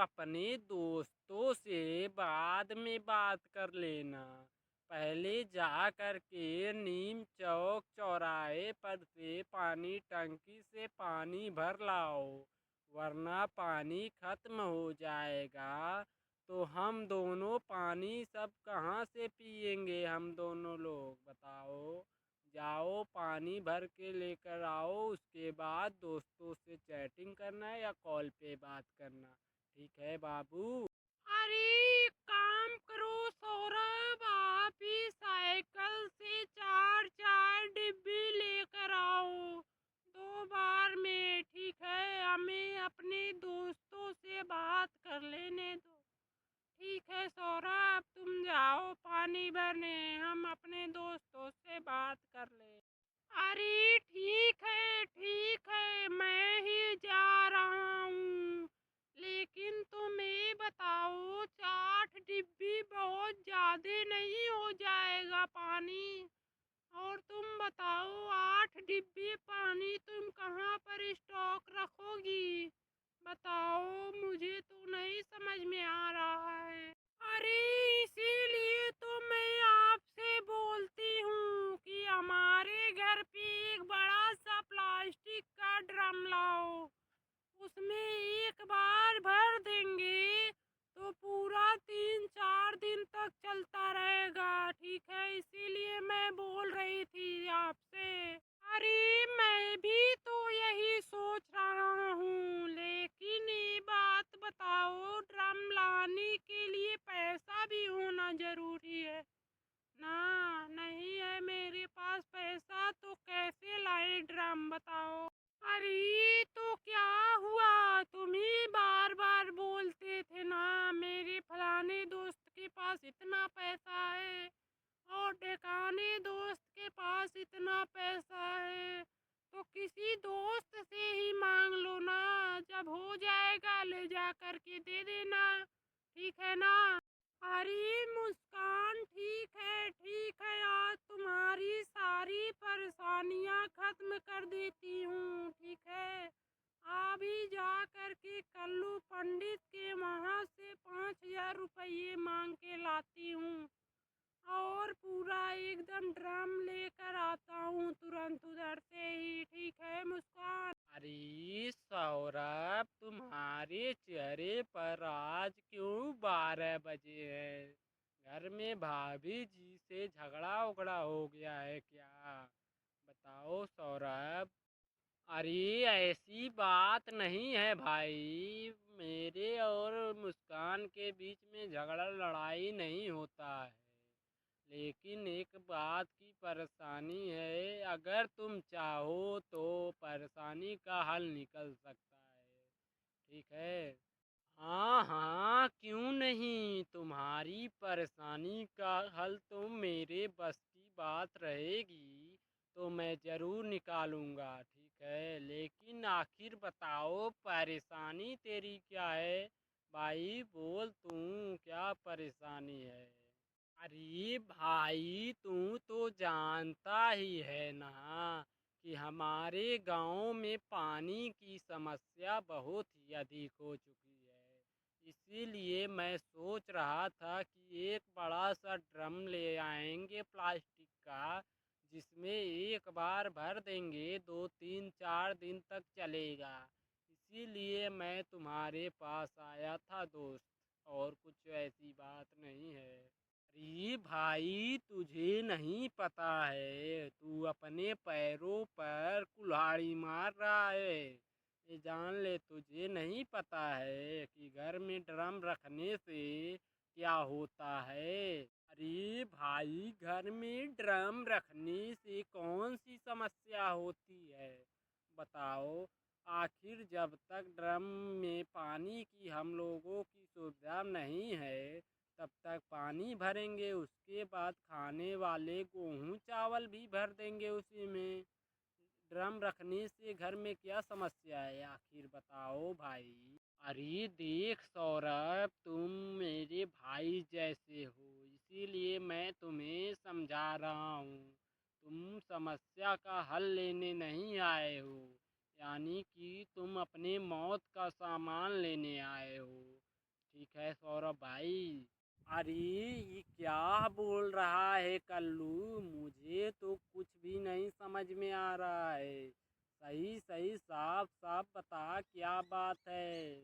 अपने दोस्तों से बाद में बात कर लेना। पहले जा कर के नीम चौक चौराहे पर से पानी टंकी से पानी भर लाओ, वरना पानी खत्म हो जाएगा तो हम दोनों पानी सब कहाँ से पिएंगे, हम दोनों लोग बताओ। जाओ पानी भर के लेकर आओ, उसके बाद दोस्तों से चैटिंग करना है या कॉल पे बात करना। ठीक है बाबू। अरे एक काम करो सौरभ, आप ही साइकिल से चार चार डिब्बी लेकर आओ 2 बार में। ठीक है, हमें अपने दोस्तों से बात कर लेने दो। ठीक है सौरभ, तुम जाओ पानी भरने, हम अपने दोस्तों से बात कर ले। अरे ठीक है, मैं ही जा रहा हूँ। लेकिन तुम ये बताओ, 8 डिब्बी बहुत ज्यादा नहीं हो जाएगा पानी? और तुम बताओ, 8 डिब्बी पानी तुम कहाँ पर स्टॉक रखोगी? बताओ, मुझे तो नहीं समझ में आ रहा है। अरे इसीलिए तो मैं आपसे बोलती हूँ कि हमारे घर पे एक बड़ा सा प्लास्टिक का ड्रम लाओ। उसमें एक बार भर देंगे तो पूरा 3-4 दिन तक चलता रहेगा। ठीक है, इसीलिए मैं बोल रही थी आपसे। अरे मैं भी तो यही सोच रहा हूँ, लेकिन ये बात बताओ, ड्रम लाने के लिए पैसा भी होना जरूरी है ना? नहीं है मेरे पास पैसा, तो कैसे लाए ड्रम बताओ। अरे तो क्या हुआ, तुम ही बार बार बोलते थे ना मेरे फलाने दोस्त के पास इतना पैसा है और ढेकाने दोस्त के पास इतना पैसा है, तो किसी दोस्त से ही मांग लो ना। जब हो जाएगा ले जा करके दे देना। ठीक है ना? अरे मुस्कान, ठीक है, आज तुम्हारी सारी परेशानियां खत्म कर देती हूँ। ठीक है, अभी जा करके कल्लू पंडित के वहाँ से 5,000 रुपये मांग के लाती हूँ और पूरा एकदम ड्रम लेकर आता हूँ तुरंत उधर से ही। ठीक है मुस्कान? अरे सौरभ, तुम्हारे चेहरे पर आज क्यों 12 बजे है? घर में भाभी जी से झगड़ा उगड़ा हो गया है क्या? बताओ सौरभ। अरे ऐसी बात नहीं है भाई, मेरे और मुस्कान के बीच में झगड़ा लड़ाई नहीं होता है। लेकिन एक बात की परेशानी है, अगर तुम चाहो तो परेशानी का हल निकल सकता है। ठीक है। हाँ हाँ, क्यों नहीं, तुम्हारी परेशानी का हल तो मेरे बस की बात रहेगी तो मैं ज़रूर निकालूंगा। ठीक है, लेकिन आखिर बताओ परेशानी तेरी क्या है? भाई बोल, तू क्या परेशानी है? अरे भाई, तू तो जानता ही है ना कि हमारे गांव में पानी की समस्या बहुत ही अधिक हो चुकी है। इसीलिए मैं सोच रहा था कि एक बड़ा सा ड्रम ले आएंगे प्लास्टिक का, जिसमें एक बार भर देंगे, 2-3-4 दिन तक चलेगा। इसीलिए मैं तुम्हारे पास आया था दोस्त, और कुछ ऐसी बात नहीं है। अरे भाई, तुझे नहीं पता है, तू अपने पैरों पर कुल्हाड़ी मार रहा है। ये जान ले, तुझे नहीं पता है कि घर में ड्रम रखने से क्या होता है। अरे भाई, घर में ड्रम रखने से कौन सी समस्या होती है बताओ। आखिर जब तक ड्रम में पानी की हम लोगों की सुविधा नहीं है, तब तक पानी भरेंगे, उसके बाद खाने वाले गेहूँ चावल भी भर देंगे उसी में। ड्रम रखने से घर में क्या समस्या है आखिर बताओ भाई। अरे देख सौरभ, तुम मेरे भाई जैसे हो, इसीलिए मैं तुम्हें समझा रहा हूँ। तुम समस्या का हल लेने नहीं आए हो, यानी कि तुम अपने मौत का सामान लेने आए हो। ठीक है सौरभ भाई। अरे ये क्या बोल रहा है कल्लू, मुझे तो कुछ भी नहीं समझ में आ रहा है। सही सही साफ साफ बता क्या बात है।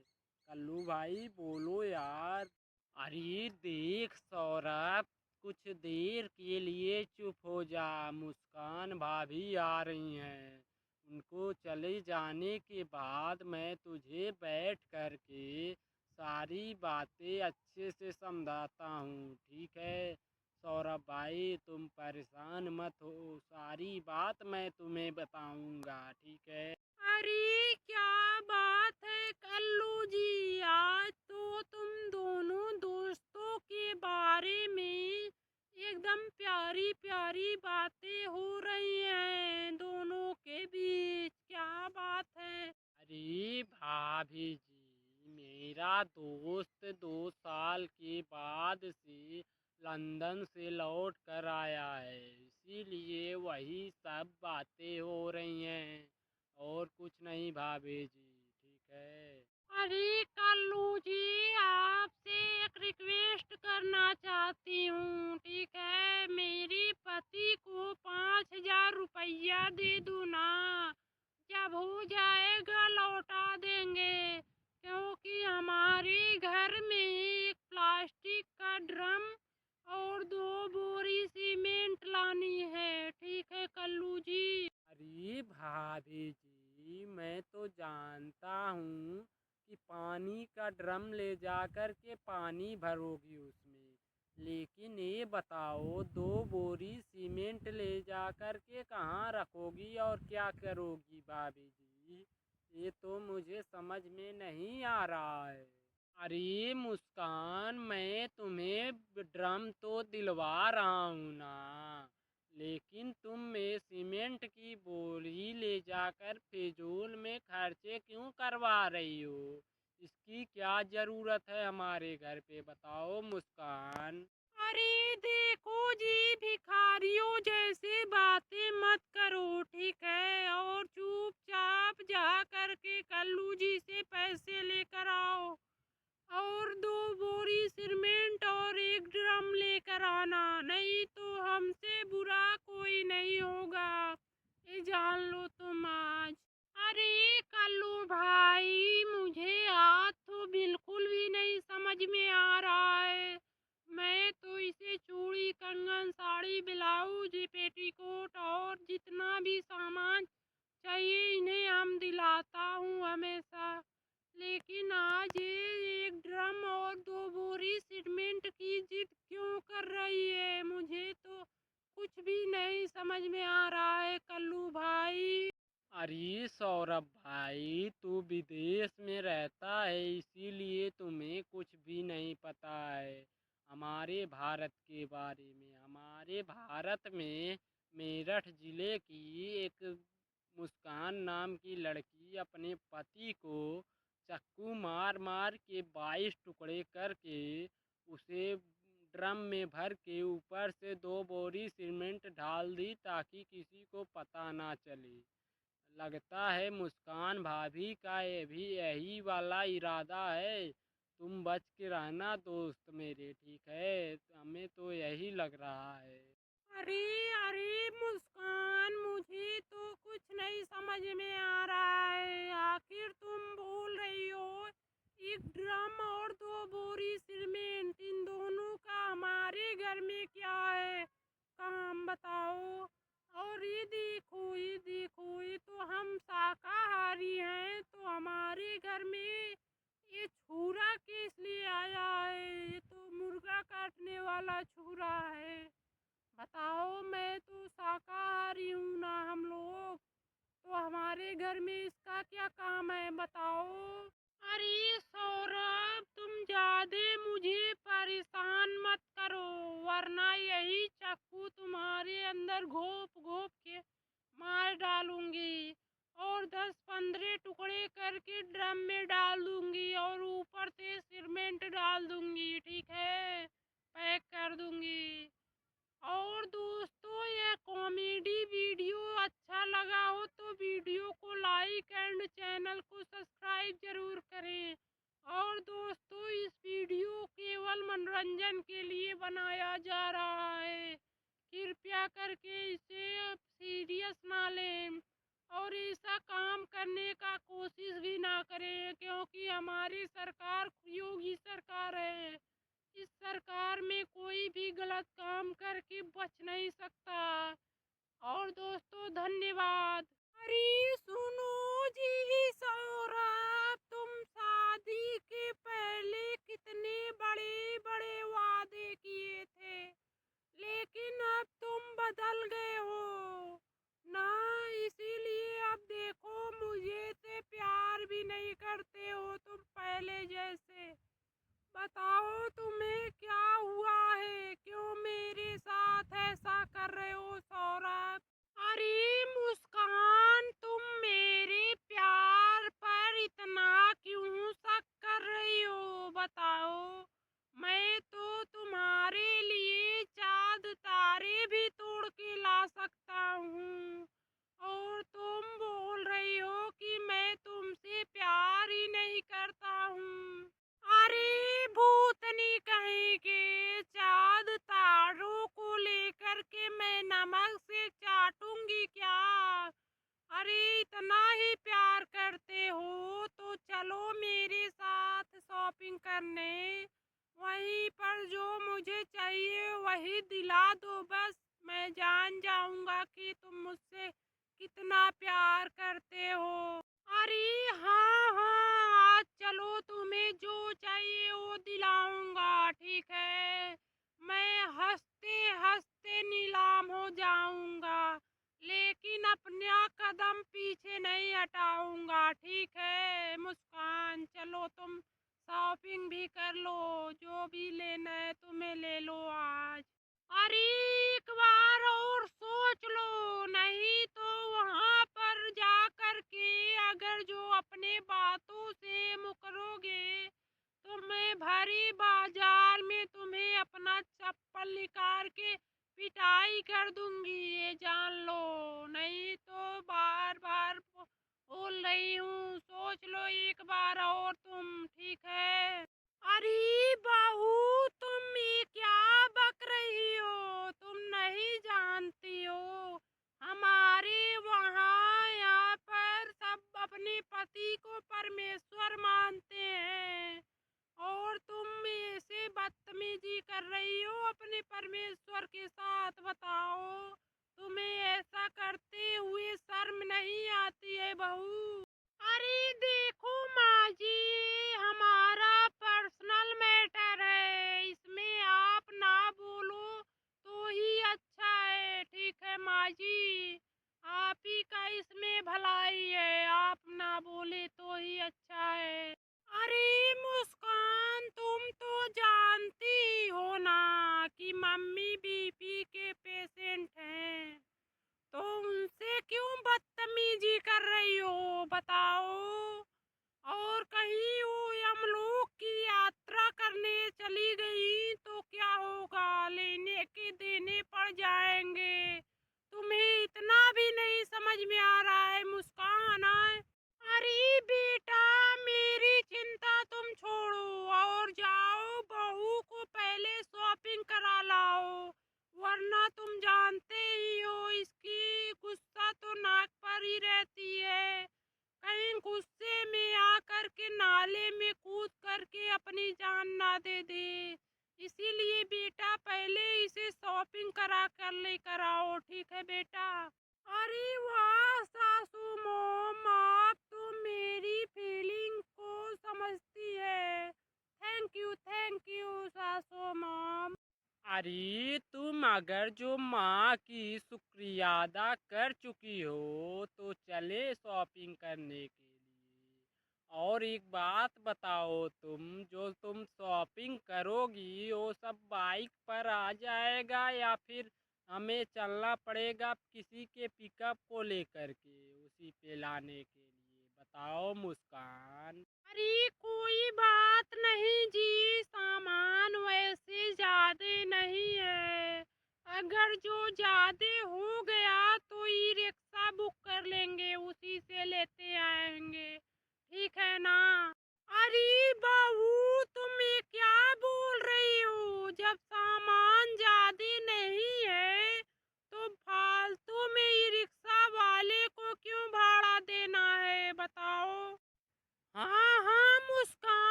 कल्लू भाई बोलो यार। अरे देख सौरभ, कुछ देर के लिए चुप हो जा। मुस्कान भाभी आ रही हैं। उनको चले जाने के बाद मैं तुझे बैठ कर के सारी बातें अच्छे से समझाता हूँ, ठीक है। सौरभ भाई तुम परेशान मत हो, सारी बात मैं तुम्हें बताऊंगा, ठीक है। अरे क्या बात है कल्लू जी, आज तो तुम दोनों दोस्तों के बारे में एकदम प्यारी प्यारी बातें हो रही हैं दोनों के बीच, क्या बात है। अरे भाभी जी, मेरा दोस्त 2 साल के बाद से लंदन से लौट कर आया है, इसीलिए वही सब बातें हो रही हैं, और कुछ नहीं भाभी जी, ठीक है। अरे कल्लू जी, आपसे एक रिक्वेस्ट करना चाहती हूँ, ठीक है। मेरे पति को 5,000 रुपया दे दो ना, जब हो जाएगा लौटा देंगे। क्योंकि हमारे घर में एक प्लास्टिक का ड्रम और 2 बोरी सीमेंट लानी है, ठीक है कल्लू जी। अरे भाभी जी, मैं तो जानता हूँ कि पानी का ड्रम ले जाकर के पानी भरोगी उसमें, लेकिन ये बताओ 2 बोरी सीमेंट ले जाकर के कहाँ रखोगी और क्या करोगी भाभी जी, ये तो मुझे समझ में नहीं आ रहा है। अरे मुस्कान, मैं तुम्हें ड्रम तो दिलवा रहा हूँ ना, लेकिन तुम में सीमेंट की बोरी ले जाकर फिजूल में खर्चे क्यों करवा रही हो? इसकी क्या जरूरत है हमारे घर पे, बताओ मुस्कान। अरे देखो जी, भिखारियों जैसे बातें मत करो, ठीक है। और चुपचाप जा करके कल्लू जी से पैसे लेकर आओ, और 2 बोरी सीमेंट और एक ड्रम लेकर आना, नहीं तो हमसे बुरा कोई नहीं होगा, ये जान लो तुम आज। अरे कल्लू भाई, मुझे आज तो बिल्कुल भी नहीं समझ में आ रहा है। मैं तो इसे चूड़ी कंगन साड़ी ब्लाउज पेटीकोट और जितना भी सामान चाहिए इन्हें हम दिलाता हूँ हमेशा, लेकिन आज ये एक ड्रम और 2 बोरी सीमेंट की जिद क्यों कर रही है, मुझे तो कुछ भी नहीं समझ में आ रहा है कल्लू भाई। अरे सौरभ भाई, तू विदेश में रहता है इसीलिए तुम्हें कुछ भी नहीं पता है हमारे भारत के बारे में। हमारे भारत में मेरठ जिले की एक मुस्कान नाम की लड़की अपने पति को चाकू मार मार के 22 टुकड़े करके उसे ड्रम में भर के ऊपर से 2 बोरी सीमेंट डाल दी ताकि किसी को पता ना चले। लगता है मुस्कान भाभी का ये भी यही वाला इरादा है। तुम बच के रहना दोस्त मेरे, ठीक है, हमें तो यही लग रहा है। अरे अरे मुस्कान, मुझे तो कुछ नहीं समझ में आ रहा है। आखिर तुम बोल रही हो एक ड्रम और 2 बोरी सीमेंट, इन दोनों का हमारे घर में क्या है काम, बताओ। और ये देखो, ये तो हम शाकाहारी हैं, तो हमारे घर में ये छुरा किस लिए आया है, ये तो मुर्गा काटने वाला छुरा है। बताओ, मैं तो शाकाहारी हूँ ना हम लोग, तो हमारे घर में इसका क्या काम है, बताओ। अरे सौरभ, तुम ज्यादा मुझे परेशान मत करो, वरना यही चाकू तुम्हारे अंदर घोप घोप के मार डालूंगी, और 10-15 टुकड़े करके ड्रम में डाल दूंगी, और ऊपर से सीमेंट डाल दूंगी, ठीक है, पैक कर दूंगी। और दोस्तों, ये कॉमेडी वीडियो अच्छा लगा हो तो वीडियो को लाइक एंड चैनल को सब्सक्राइब जरूर करें। और दोस्तों, इस वीडियो मनोरंजन के लिए बनाया जा रहा है। कृपया करके इसे अब सीरियस ना लें और ऐसा काम करने का कोशिश भी ना करें, क्योंकि हमारी सरकार योगी सरकार है। इस सरकार में कोई भी गलत काम करके बच नहीं सकता। और दोस्तों, धन्यवाद। अरे सुनो जी सौरभ, तुम शादी के पहले कितने बड़े बड़े वादे किए थे, लेकिन अब तुम बदल गए हो ना। इसीलिए अब देखो, मुझे से प्यार भी नहीं करते हो तुम पहले जैसे। बताओ तुम्हें क्या हुआ है, क्यों मेरे साथ ऐसा कर रहे हो सौरभ? अरे मुस्कान, तुम मेरे प्यार पर इतना क्यों शक कर रही हो? बताओ, मैं तो तुम्हारे लिए चाँद तारे भी तोड़ के ला सकता हूँ, और तुम बोल रही हो कि मैं तुमसे प्यार ही नहीं करता हूँ। अरे भूतनी कहीं के, चाँद तारों को लेकर के मैं नमक से चाटूंगी क्या? अरे इतना ही प्यार करते हो तो चलो मेरे साथ शॉपिंग करने। वहीं पर जो मुझे चाहिए वही दिला दो बस। मैं जान जाऊंगा कि तुम मुझसे कितना प्यार करते हो। अरे हाँ हाँ, आज चलो, तुम्हें जो चाहिए वो दिलाऊंगा, ठीक है? मैं हंसते हंसते नीलाम हो जाऊंगा, लेकिन अपना कदम पीछे नहीं हटाऊंगा, ठीक है? मुस्कान, चलो तुम शॉपिंग भी कर लो, जो भी लेना है तुम्हें ले लो आज। अरे एक बार और सोच लो, नहीं तो वहां पर जा कर के अगर जो अपने बातों से मुकरोगे तो मैं भरी बाजार में तुम्हें अपना चप्पल निकाल के पिटाई कर दूंगी, ये जान लो। नहीं तो बार बार बोल रही हूँ, सोच लो एक बार और तुम, ठीक है? अरे बहू, तुम ये क्या बक रही हो? तुम नहीं जानती हो, हमारे वहाँ यहाँ पर सब अपने पति को परमेश्वर मानते हैं, और तुम ऐसे बदतमीजी कर रही हो अपने परमेश्वर के साथ। बताओ, तुम्हें ऐसा करते हुए शर्म नहीं आती है बहू? अरे देखो माँ जी, हमारा पर्सनल मैटर है, इसमें आप ना बोलो तो ही अच्छा है, ठीक है माँ जी? आप ही का इसमें भलाई है, आप ना बोले तो ही अच्छा है। अरे मुस्कान, तुम तो जानती ही हो ना कि मम्मी बीपी के पेशेंट हैं, तो उनसे क्यों बदतमीजी कर रही हो? बताओ। और कहीं वो यमलोक की यात्रा करने चली गई तो क्या होगा? लेने के देने पड़ जाएंगे। तुम्हें इतना भी नहीं समझ में आ रहा है मुस्कान? आए, अरे बेटा, मेरी चिंता तुम छोड़ो और जाओ बहू को पहले शॉपिंग करा लाओ, वरना तुम जानते ही हो इसकी गुस्सा तो नाक पर ही रहती है। कहीं गुस्से में आकर के नाले में कूद करके अपनी जान ना दे दे। इसीलिए बेटा, पहले इसे शॉपिंग करा कर लेकर आओ, ठीक है बेटा? अरे वाह सासू मोम, आप तो मेरी फीलिंग को समझती है। थैंक यू सासू मोम। अरे तुम अगर जो माँ की शुक्रिया अदा कर चुकी हो तो चले शॉपिंग करने के लिए। और एक बात बताओ, तुम शॉपिंग करोगी वो सब बाइक पर आ जाएगा या फिर हमें चलना पड़ेगा किसी के पिकअप को लेकर के उसी पे लाने के लिए? बताओ मुस्कान। अरे कोई बात नहीं जी, सामान वैसे ज्यादा नहीं है। अगर जो ज्यादा हो गया तो ई रिक्शा बुक कर लेंगे, उसी से लेते आएंगे, ठीक है ना? अरे बहू, तुम ये क्या बोल रही हो?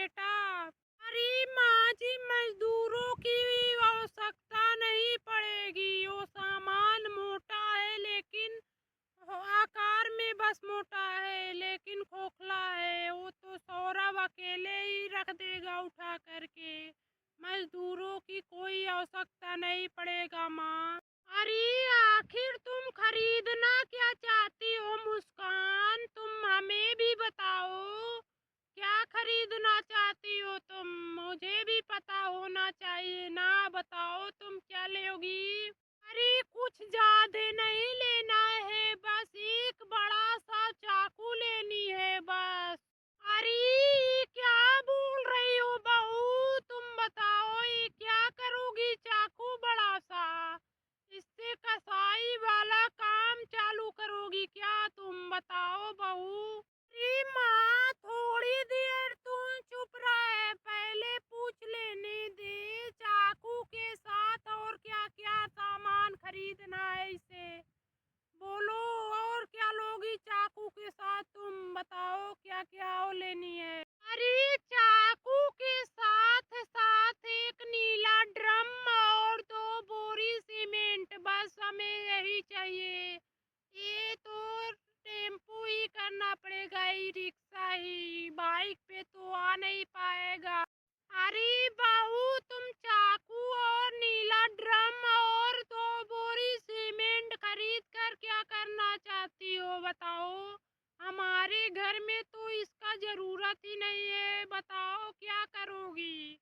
बेटा। अरे माँ जी, मजदूरों की आवश्यकता नहीं पड़ेगी। वो सामान मोटा है, लेकिन आकार में बस मोटा है, लेकिन खोखला है। वो तो सौरभ अकेले ही रख देगा उठा करके। मजदूरों की कोई आवश्यकता नहीं पड़ेगा माँ। अरे आखिर तुम खरीदना क्या चाहती हो मुस्कान? तुम हमें भी बताओ, क्या खरीदना चाहती हो तुम? मुझे भी पता होना चाहिए ना। बताओ तुम क्या लोगी? अरे कुछ ज्यादा नहीं लेना है, बस एक बड़ा सा चाकू लेनी है बस। अरे ये क्या बोल रही हो बहू? तुम बताओ ये क्या करोगी चाकू बड़ा सा? इससे कसाई वाला काम चालू करोगी क्या तुम? बताओ बहू। अरे माँ, थोड़ी देर तुम चुप रहे, पहले पूछ लेने दे चाकू के साथ और क्या क्या सामान खरीदना है इसे। बोलो, और क्या लोगी चाकू के साथ? तुम बताओ क्या क्या और लेनी है। अरे चाकू के साथ साथ एक नीला ड्रम और 2 बोरी सीमेंट, बस हमें यही चाहिए। ये तो टेम्पू ही करना पड़ेगा, ही रिक्शा ही, बाइक पे तो आ नहीं पाएगा। अरे बहू, तुम चाकू और नीला ड्रम और 2 बोरी सीमेंट खरीद कर क्या करना चाहती हो? बताओ। हमारे घर में तो इसका जरूरत ही नहीं है, बताओ क्या करोगी?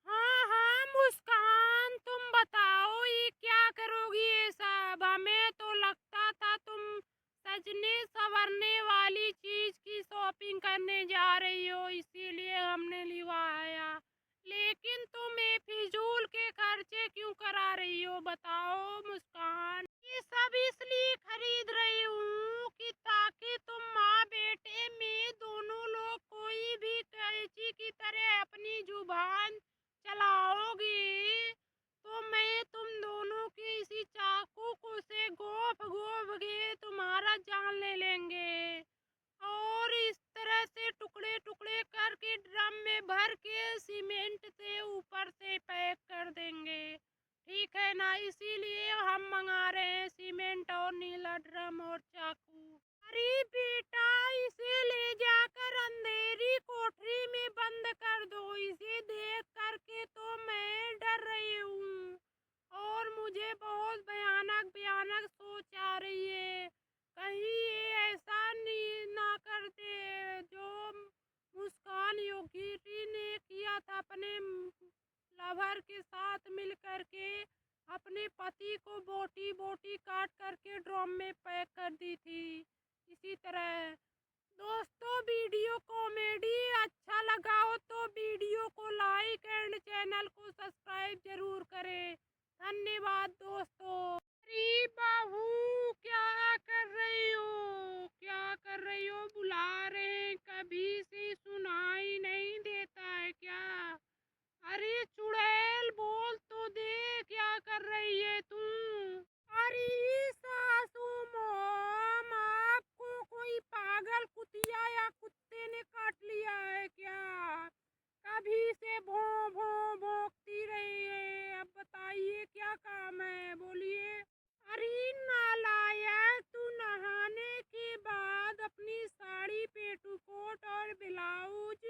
हाँ हाँ मुस्कान, तुम बताओ ये क्या करोगी ये सब? हमें तो लगता था तुम सजने संवरने वाली चीज की शॉपिंग करने जा रही हो, इसीलिए हमने लिवाया। लेकिन तुम ये फिजूल के खर्चे क्यों करा रही हो? बताओ मुस्कान। ये सब इसलिए खरीद रही हूँ कि ताकि तुम माँ बेटे में दोनों लोग कोई भी कैंची की तरह अपनी जुबान चलाओगी, तो मैं तुम दोनों के इसी चाकू को से गोफ गोफ के तुम्हारा जान ले लेंगे और इस तरह से टुकड़े टुकड़े करके ड्रम में भर के सीमेंट से ऊपर से पैक कर देंगे। ठीक है ना? इसीलिए हम मंगा रहे हैं सीमेंट और नीला ड्रम और चाकू। अरे बेटा, इसे ले जाकर अंधेरी कोठरी में बंद कर दो। इसे देख करके तो मैं डर रही हूँ और मुझे बहुत भयानक भयानक सोच आ रही है। कहीं ये ऐसा नहीं ना कर दे जो मुस्कान योगिनी ने किया था अपने लवर के साथ मिल करके। अपने पति को बोटी बोटी काट करके ड्रम में पैक कर दी थी। इसी तरह दोस्तों, वीडियो कॉमेडी अच्छा लगा हो तो वीडियो को लाइक एंड चैनल को सब्सक्राइब जरूर करें। धन्यवाद दोस्तों। अरे बाबू, क्या कर रही हो? क्या कर रही हो? बुला रहे हैं, कभी से सुनाई नहीं देता है क्या? अरे चुड़ैल, बोल तो दे, क्या कर रही है तू? अरे सासू मोम, आपको कोई पागल कुतिया या कुत्ते ने काट लिया है क्या? कभी से भों भों भौंकती रही है। अब बताइए क्या काम है, बोलिए। अरे नालायक, तू नहाने के बाद अपनी साड़ी पेटीकोट और ब्लाउज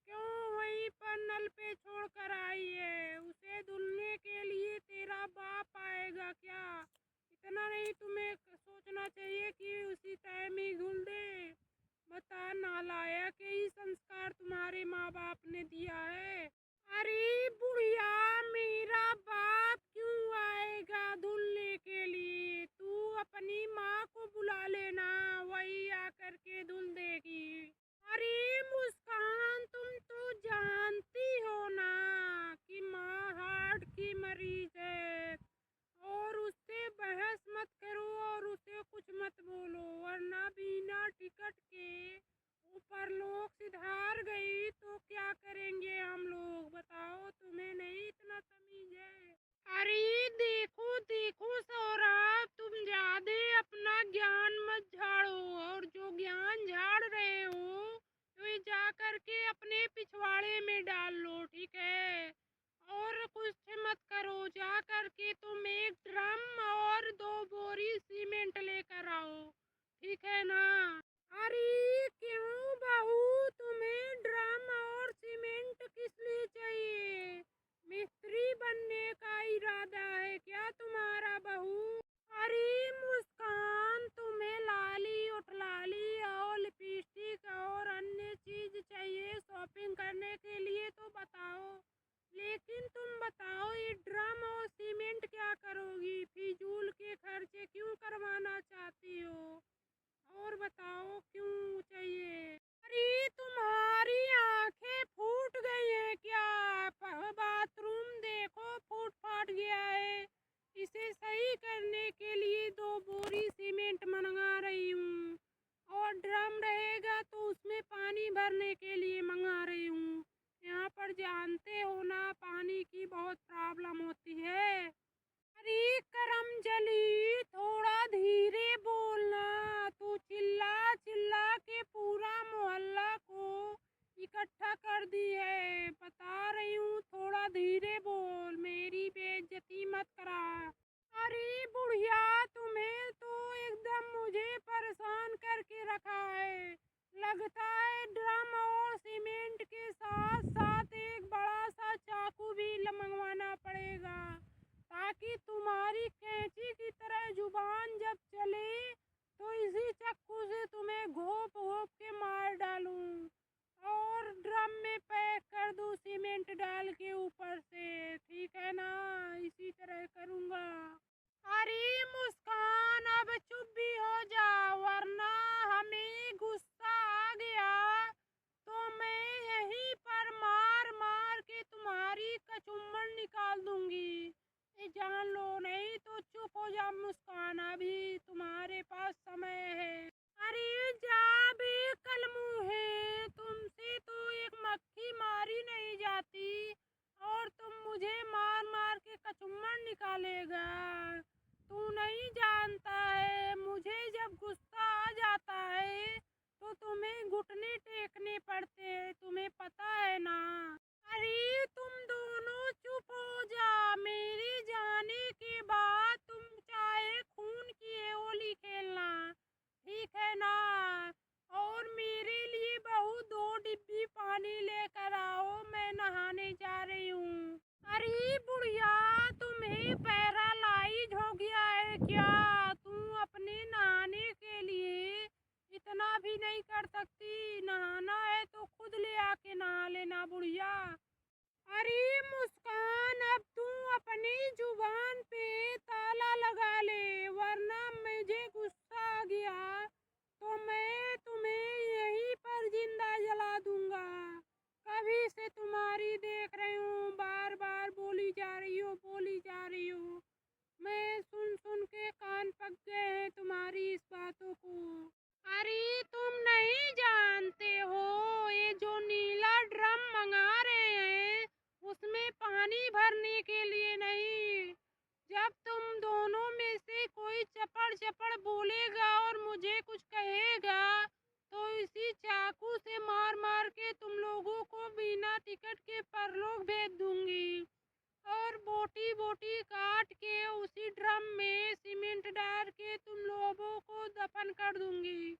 क्यों वहीं पर नल पे छोड़ कर आई है? उसे धुलने के लिए तेरा बाप आएगा क्या? इतना नहीं तुम्हें सोचना चाहिए कि उसी टाइम ही धुल दे? बता नालायक, यही संस्कार तुम्हारे माँ बाप ने दिया है? अरे बुढ़िया, मेरा बाप क्यों आएगा धुलने के लिए? तू अपनी माँ को बुला लेना, वही आकर के धुल देगी। अरे मुस्कान, तुम तो जानती हो ना कि माँ हार्ट की मरीज है, और उससे बहस मत करो और उसे कुछ मत बोलो, वरना बिना टिकट के ऊपर लोग सिधार गई तो क्या करेंगे हम लोग? बताओ, तुम्हें नहीं इतना तमीज है? अरे देखो देखो सौरभ, तुम ज्यादा अपना ज्ञान मत झाड़ो, और जो ज्ञान झाड़ रहे हो तो ये जा करके अपने पिछवाड़े में डाल लो, ठीक है। और कुछ मत करो, जा करके तुम एक ड्रम और 2 बोरी सीमेंट लेकर आओ, ठीक है ना। अरे क्यों बहू, तुम्हें ड्रम और सीमेंट किस लिए चाहिए? मिस्त्री बनने का इरादा है क्या तुम्हारा बहू? अरे मुस्कान, तुम्हें लाली उठलाली और लिपस्टिक और अन्य चीज चाहिए शॉपिंग करने के लिए तो बताओ, लेकिन तुम बताओ ये ड्रम और सीमेंट क्या करोगी? फिजूल के खर्चे क्यों करवाना चाहती हो? और बताओ क्यों चाहिए? अरे तुम्हारी आंखें फूट गई हैं क्या? बाथरूम देखो फूट फाट गया है। इसे सही करने के लिए 2 बोरी सीमेंट मंगा रही हूँ, और ड्रम रहेगा तो उसमें पानी भरने के लिए मंगा रही हूँ। यहाँ पर जानते हो ना, पानी की बहुत प्रॉब्लम होती है। अरे करमजली, थोड़ा धीरे बोलना। तू चिल्ला चिल्ला के पूरा मोहल्ला को इकट्ठा कर दी है। बता रही हूँ थोड़ा धीरे बोल, मेरी बेइज्जती मत करा। अरे बुढ़िया, तुम्हें तो एकदम मुझे परेशान करके रखा है। लगता है ड्रम और सीमेंट के साथ साथ एक बड़ा सा चाकू भी मंगवाना पड़ेगा, ताकि तुम्हारी कैंची की तरह जुबान जब चले तो इसी चाकू से तुम्हें घोप घोप के मार डालूं, और ड्रम में पैक कर दूं सीमेंट डाल के ऊपर से, ठीक है ना। इसी तरह करूँगा। अरे मुस्कान, अब चुप भी हो जाओ, वरना हमें गुस्सा आ गया तो मैं यहीं पर मार मार के तुम्हारी कचुम्मड़ निकाल दूंगी। ये जान लो, नहीं तो चुप हो जा मुस्कान, अभी तुम्हारे पास समय है। अरे जा बे कलमुहे, तुमसे तो एक मक्खी मारी नहीं जाती और तुम मुझे मार मार के कचुम्मड़ निकालेगा। तू नहीं जानता है, मुझे जब गुस्सा आ जाता है तो तुम्हें घुटने टेकने पड़ते हैं, तुम्हें पता है ना। अरे तुम दोनों चुप हो जा, मेरे जाने के बाद तुम चाहे खून की होली खेलना, ठीक है ना। और मेरे लिए बहू 2 डिब्बी पानी लेकर आओ, मैं नहाने जा रही हूँ। अरे बुढ़िया, तुम्हें पैरालाइज हो गया है क्या? तुम अपने नहाने के लिए इतना भी नहीं कर सकती? नहाना है तो खुद ले आके नहा लेना बुढ़िया। अरे मुस्कान, अब तू अपनी जुबान पे ताला लगा ले, वरना मुझे गुस्सा आ गया तो मैं तुम्हें यहीं पर जिंदा जला दूंगा। कभी से तुम्हारी देख रही हूँ, बार बार बोली जा रही हो, बोली जा रही हो। मैं सुन सुन के कान पक गए हैं तुम्हारी इस बातों को। अरे तुम नहीं जानते हो, ये जो नीला ड्रम मंगा रहे हैं उसमें पानी भरने के लिए नहीं। जब तुम दोनों में से कोई चपड़ चपड़ बोलेगा और मुझे कुछ कहेगा तो इसी चाकू से मार मार के तुम लोगों को बिना टिकट के परलोक भेज दूंगी, और बोटी बोटी काट के उसी ड्रम में सीमेंट डाल के तुम लोगों को दफन कर दूंगी,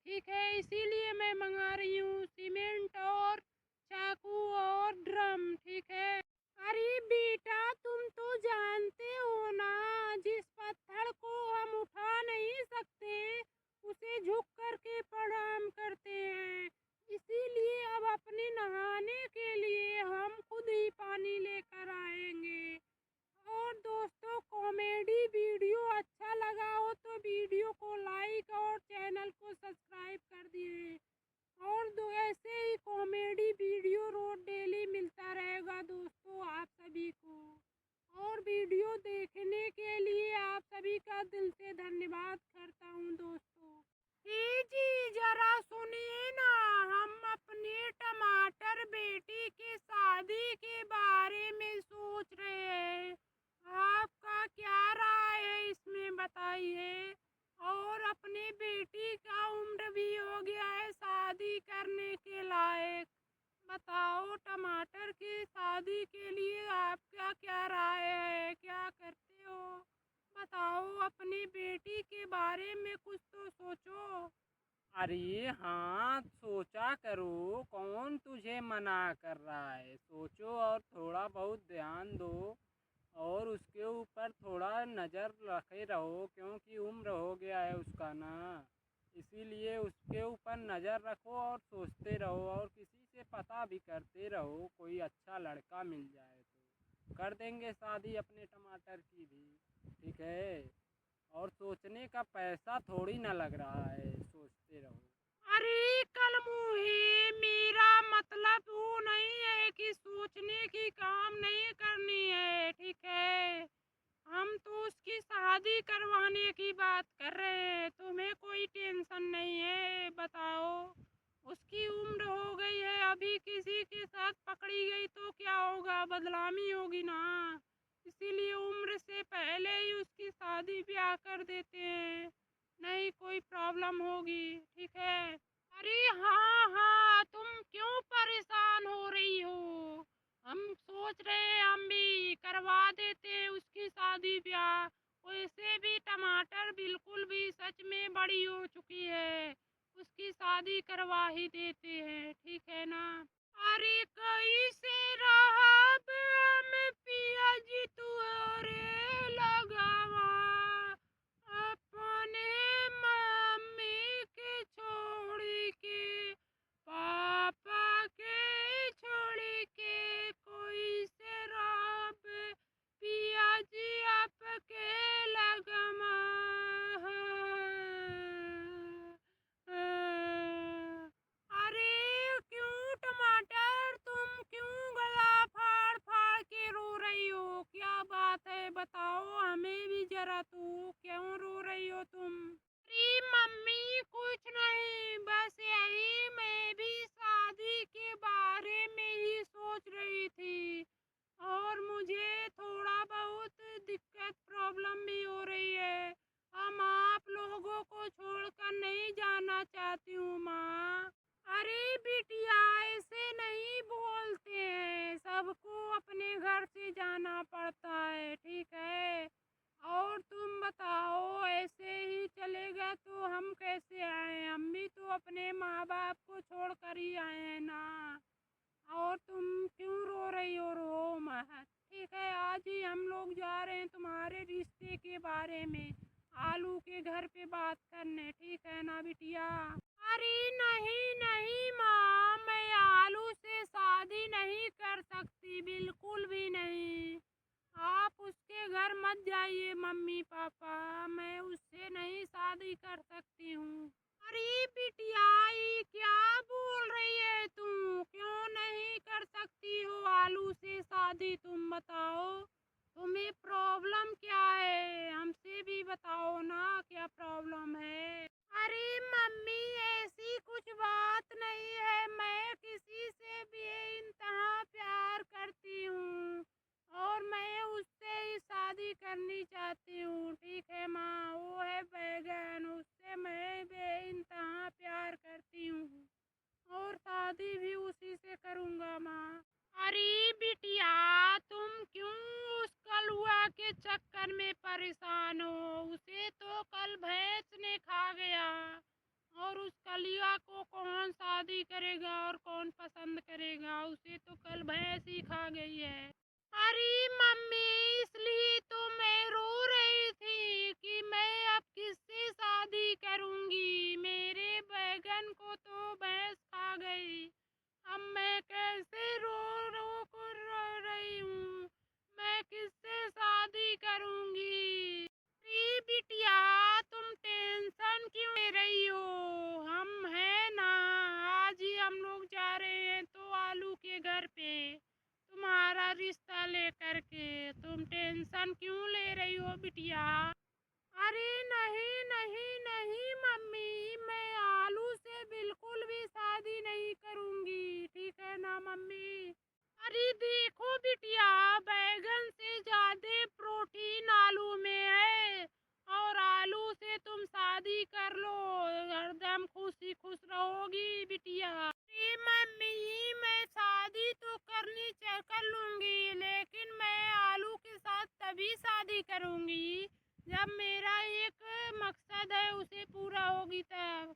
ठीक है। इसीलिए मैं मंगा रही हूँ सीमेंट और चाकू और ड्रम, ठीक है। अरे बेटा, तुम तो जानते हो ना, जिस पत्थर को हम उठा नहीं सकते उसे झुक करके प्रणाम करते हैं। इसीलिए अब अपने नहाने के लिए हम खुद ही पानी लेकर आएंगे। और दोस्तों, कॉमेडी वीडियो अच्छा लगा हो तो वीडियो को लाइक और चैनल को सब्सक्राइब कर दिए, और दो ऐसे ही कॉमेडी वीडियो रोज डेली शादी के लिए आपका क्या राय है? क्या करते हो? बताओ, अपनी बेटी के बारे में कुछ तो सोचो। अरे हाँ, सोचा करो, कौन तुझे मना कर रहा है। सोचो और थोड़ा बहुत ध्यान दो और उसके ऊपर थोड़ा नज़र रखे रहो, क्योंकि उम्र हो गया है उसका ना। इसीलिए उसके ऊपर नज़र रखो और सोचते रहो और किसी से पता भी करते रहो, कोई अच्छा लड़का मिल जाए तो कर देंगे शादी अपने टमाटर की भी। ठीक है, और सोचने का पैसा थोड़ी ना लग रहा है, सोचते रहो। अरे कल मुहे, मेरा मतलब वो नहीं है कि सोचने की काम नहीं करनी है, ठीक है। हम तो उसकी शादी करवाने की बात कर रहे हैं, तुम्हें कोई टेंशन नहीं है। बताओ, उसकी उम्र हो गई है, अभी किसी के साथ पकड़ी गई तो क्या होगा? बदनामी होगी ना। इसीलिए उम्र से पहले ही उसकी शादी ब्याह कर देते हैं, नहीं कोई प्रॉब्लम होगी, ठीक है। अरे हाँ हाँ, तुम क्यों परेशान हो रही हो? हम सोच रहे हैं हम भी करवा देते हैं उसकी शादी ब्याह। वैसे भी टमाटर बिल्कुल भी सच में बड़ी हो चुकी है, उसकी शादी करवा ही देते हैं, ठीक है ना। अरे कैसे रहब हम पिया जी तुहरे लगावा, अपने मम्मी के छोड़ी के, पापा के छोड़ी के, कोई से रहब पिया जी आपके लगमा। अरे क्यों टमाटर, तुम क्यों गला फाड़ फाड़ के रो रही हो? क्या बात है, बताओ हमें भी जरा। तू क्यों रो रही हो तुम? अरे मम्मी कुछ नहीं, बस यही मैं भी शादी के बारे में ही सोच रही थी और मुझे थोड़ा बहुत दिक्कत प्रॉब्लम भी हो रही है। हम आप लोगों को छोड़कर नहीं जाना चाहती हूँ माँ। अरे बिटिया, ऐसे नहीं बोलते हैं, सबको अपने घर से जाना पड़ता है, ठीक है। और तुम बताओ, ऐसे ही चलेगा तो हम कैसे आए? हम भी तो अपने माँ बाप को छोड़ कर ही आए हैं ना। और तुम क्यों रो रही हो? रो मत, ठीक है। आज ही हम लोग जा रहे हैं तुम्हारे रिश्ते के बारे में, आलू के घर पे बात करने, ठीक है ना बिटिया। अरे नहीं नहीं माँ, मैं आलू से शादी नहीं कर सकती, बिल्कुल भी नहीं। आप उसके घर मत जाइए मम्मी पापा, मैं उससे नहीं शादी कर सकती हूँ। अरे बिटिया, ये क्या बोल रही है तू? क्यों नहीं कर सकती हो आलू से शादी? तुम बताओ, तुम्हें प्रॉब्लम क्या है? हमसे भी बताओ ना, क्या प्रॉब्लम है? अरे मम्मी, ऐसी कुछ बात नहीं है, मैं किसी से बेइंतहा प्यार करती हूँ और मैं उससे ही शादी करनी चाहती हूँ, ठीक है माँ। वो है बैगन, उससे मैं बेइंतहा प्यार करती हूँ और शादी भी उसी से करूँगा माँ। अरे बिटिया, तुम क्यों उस कलुआ के चक्कर में परेशान हो? उसे तो कल भैंस ने खा गया और उस कलिया को कौन शादी करेगा और कौन पसंद करेगा? उसे तो कल भैंस ही खा गई है। अरे मम्मी, इसलिए तो मैं रो रही थी कि मैं अब किससे शादी करूंगी। मेरे बैगन को तो भैंस खा गई, अब मैं कैसे रो रो कर रो रही हूँ। मैं किससे शादी करूंगी? अरे बिटिया, तुम टेंशन क्यों ले रही हो? हम हैं ना, आज ही हम लोग जा रहे हैं तो आलू के घर पे तुम्हारा रिश्ता लेकर के। तुम टेंशन क्यों ले रही हो बिटिया? अरे नहीं नहीं नहीं मम्मी, मैं आलू से बिल्कुल भी शादी नहीं करूंगी, ठीक है ना मम्मी। अरे देखो बिटिया, बैगन से ज्यादा प्रोटीन आलू में है और आलू से तुम शादी कर लो, हरदम खुशी खुश रहोगी बिटिया। अरे मम्मी, मैं शादी तो करनी कर लूँगी, लेकिन मैं आलू के साथ तभी शादी करूँगी जब मेरा एक मकसद है उसे पूरा होगी तब।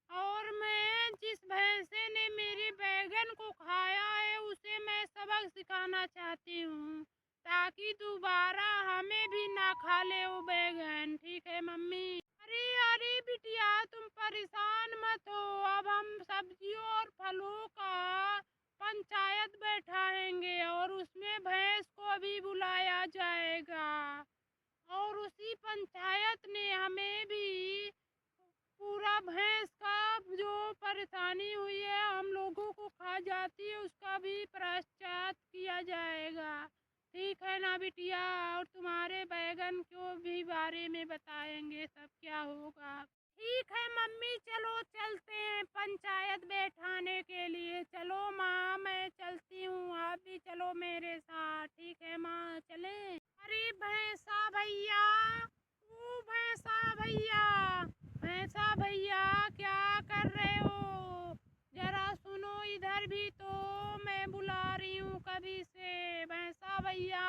और मैं जिस भैंसे ने मेरे बैगन को खाया है उसे मैं सबक सिखाना चाहती हूँ, ताकि दोबारा हमें भी ना खा ले वो बैगन। ठीक है मम्मी? अरे अरे बिटिया, तुम परेशान मत हो। अब हम सब्जियों और फलों का पंचायत बैठाएंगे और उसमें भैंस को भी बुलाया जाएगा। और उसी पंचायत ने हमें भी पूरा भैंस का जो परेशानी हुई है हम लोगों को खा जाती है उसका भी प्रायश्चित किया जाएगा। ठीक है ना बिटिया? और तुम्हारे बैगन को भी बारे में बताएंगे सब क्या होगा। ठीक है मम्मी, चलो चलते हैं पंचायत बैठाने के लिए। चलो माँ, मैं चलती हूँ, आप भी चलो मेरे साथ। ठीक है माँ, चले? अरे भैंसा भैया, ओ भैंसा भैया, भैंसा भैया क्या कर रहे हो? जरा सुनो इधर भी तो, मैं बुला रही हूँ कभी से। भैंसा भैया,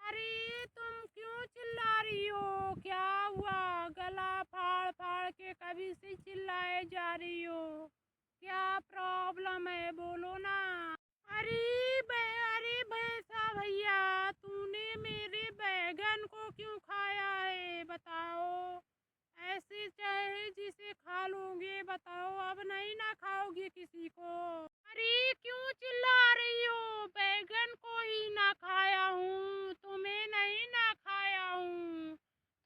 अरे तुम क्यों चिल्ला रही हो? क्या हुआ? गला फाड़ फाड़ के कभी से चिल्लाए जा रही हो। क्या प्रॉब्लम है, बोलो ना। अरे भैंसा भैया, तूने मेरे बैगन को क्यों खाया है बताओ? ऐसे चाहे जिसे खा लोगे, बताओ, अब नहीं ना खाओगे किसी को? अरे क्यों चिल्ला रही हो? बैगन को ही ना खाया हूँ, तुम्हें नहीं ना खाया हूँ।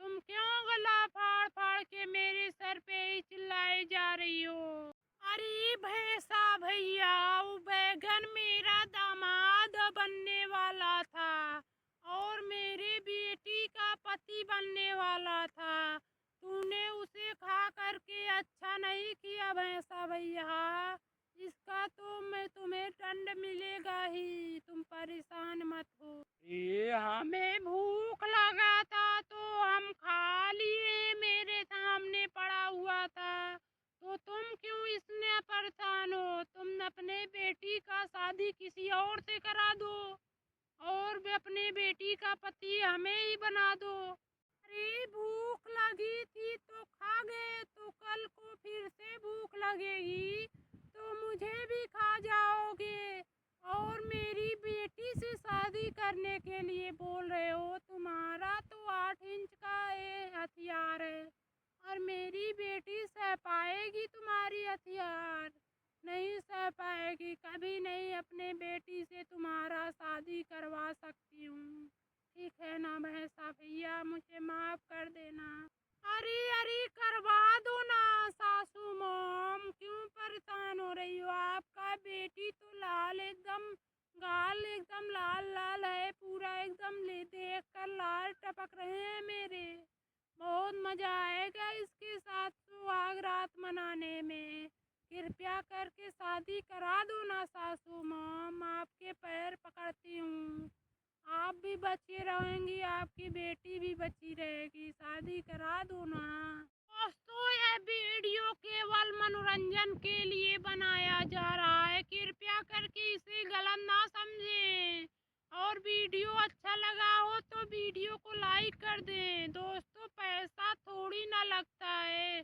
तुम क्यों गला फाड़ फाड़ के मेरे सर पे ही चिल्लाए जा रही हो? अरे भैंसा भैया, वो बैगन मेरा दामाद बनने वाला था और मेरे बेटी का पति बनने वाला था। तूने उसे खा करके अच्छा नहीं किया भैंसा भैया। इसका तो मैं तुम्हें दंड मिलेगा ही, तुम परेशान मत हो। ये हमें भूख लगा था तो हम खा लिए, मेरे सामने पड़ा हुआ था। तो तुम क्यों इसमें परेशान हो? तुम अपने बेटी का शादी किसी और से करा दो और अपने बेटी का पति हमें ही बना दो। अरे भूख लगी थी तो खा गए, तो कल को फिर से भूख लगेगी तो मुझे भी खा जाओगे। और मेरी बेटी से शादी करने के लिए बोल रहे हो? तुम्हारा तो 8 इंच का ये हथियार है और मेरी बेटी सह पाएगी तुम्हारी हथियार? नहीं सह पाएगी, कभी नहीं अपने बेटी से तुम्हारा शादी करवा सकती हूँ। ठीक है ना भैंसा भैया, मुझे माफ कर देना। अरे अरे करवा दो ना सासू मॉम, क्यों परेशान हो रही हो? आपका बेटी तो लाल एकदम, गाल एकदम लाल लाल है पूरा एकदम, ले देख कर लाल टपक रहे हैं मेरे। बहुत मजा आएगा इसके साथ सुहाग रात मनाने में। कृपया करके शादी करा दो ना सासू मॉम, आपके पैर पकड़ती हूँ। आप भी बची रहेंगी, आपकी बेटी भी बची रहेगी, शादी करा दो ना। दोस्तों, यह वीडियो केवल मनोरंजन के लिए बनाया जा रहा है, कृपया करके इसे गलत ना समझें। और वीडियो अच्छा लगा हो तो वीडियो को लाइक कर दें। दोस्तों, पैसा थोड़ी ना लगता है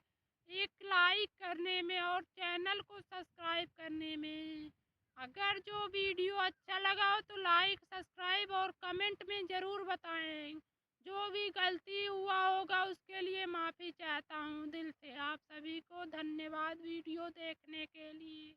एक लाइक करने में और चैनल को सब्सक्राइब करने में। अगर जो वीडियो अच्छा लगा हो तो लाइक, सब्सक्राइब और कमेंट में ज़रूर बताएं। जो भी गलती हुआ होगा उसके लिए माफ़ी चाहता हूँ दिल से। आप सभी को धन्यवाद वीडियो देखने के लिए।